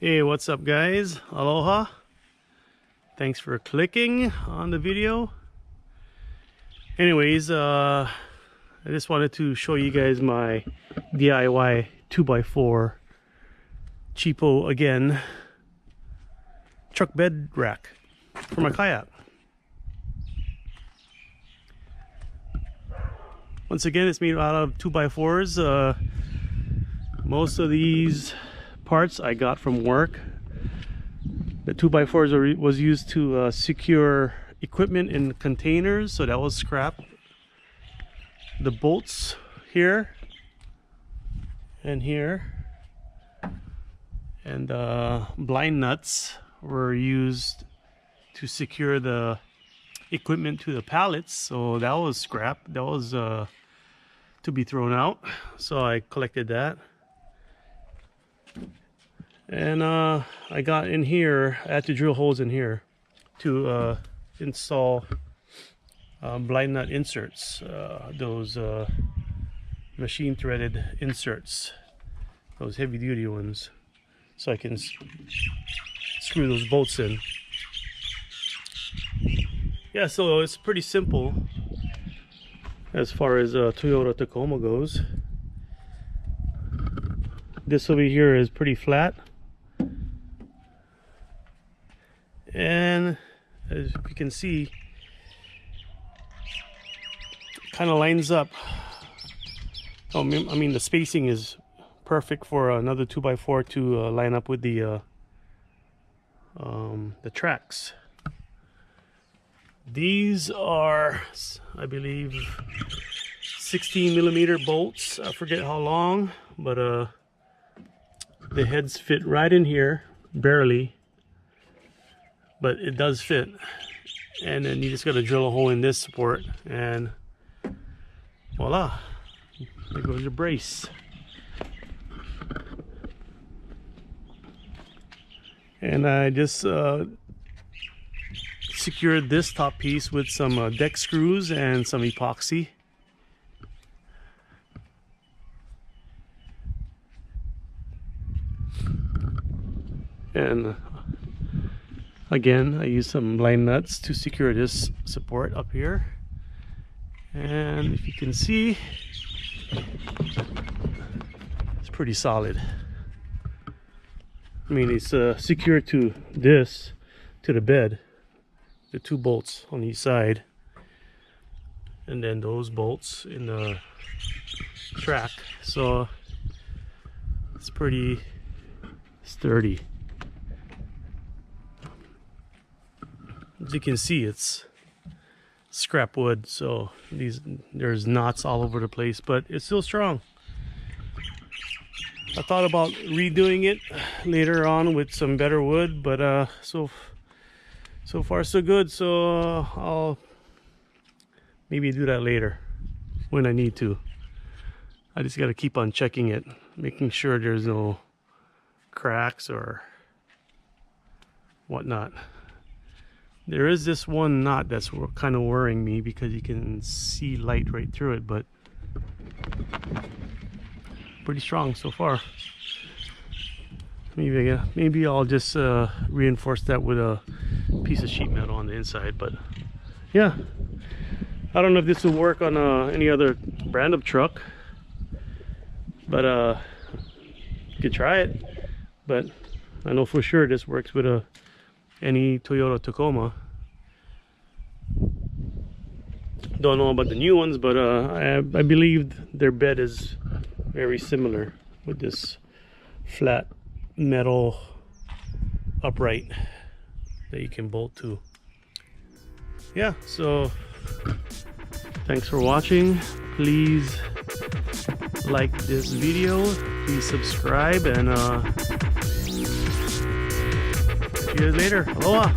Hey, what's up guys? Aloha. Thanks for clicking on the video. Anyways, I just wanted to show you guys my DIY 2x4 cheapo again truck bed rack for my kayak. Once again, it's made out of 2x4s. Most of these parts I got from work. The 2x4s was used to secure equipment in containers, so that was scrap. The bolts here and here and blind nuts were used to secure the equipment to the pallets, so that was scrap. That was to be thrown out, so I collected that. And I got in here, I had to drill holes in here to install blind nut inserts, those machine threaded inserts, those heavy duty ones, so I can screw those bolts in. Yeah, so it's pretty simple as far as Toyota Tacoma goes. This over here is pretty flat, and as you can see, kind of lines up. I mean the spacing is perfect for another 2x4 to line up with the tracks. These are, I believe, 16mm bolts. I forget how long, but the heads fit right in here, barely, but it does fit. And then you just got to drill a hole in this support, and voila, there goes your brace. And I just secured this top piece with some deck screws and some epoxy. And again, I used some blind nuts to secure this support up here. And if you can see, it's pretty solid. I mean, it's secured to this, to the bed, the two bolts on each side, and then those bolts in the track. So it's pretty sturdy. As you can see, it's scrap wood, so there's knots all over the place, but it's still strong. I thought about redoing it later on with some better wood, but so far so good. So I'll maybe do that later when I need to. I just got to keep on checking it, making sure there's no cracks or whatnot. There is this one knot that's kind of worrying me because you can see light right through it, but pretty strong so far. Maybe I'll just reinforce that with a piece of sheet metal on the inside. But yeah, I don't know if this will work on any other brand of truck, but you could try it. But I know for sure this works with any Toyota Tacoma. Don't know about the new ones, but I believe their bed is very similar with this flat metal upright that you can bolt to. Yeah, so thanks for watching. Please like this video, please subscribe, and see you guys later. Aloha.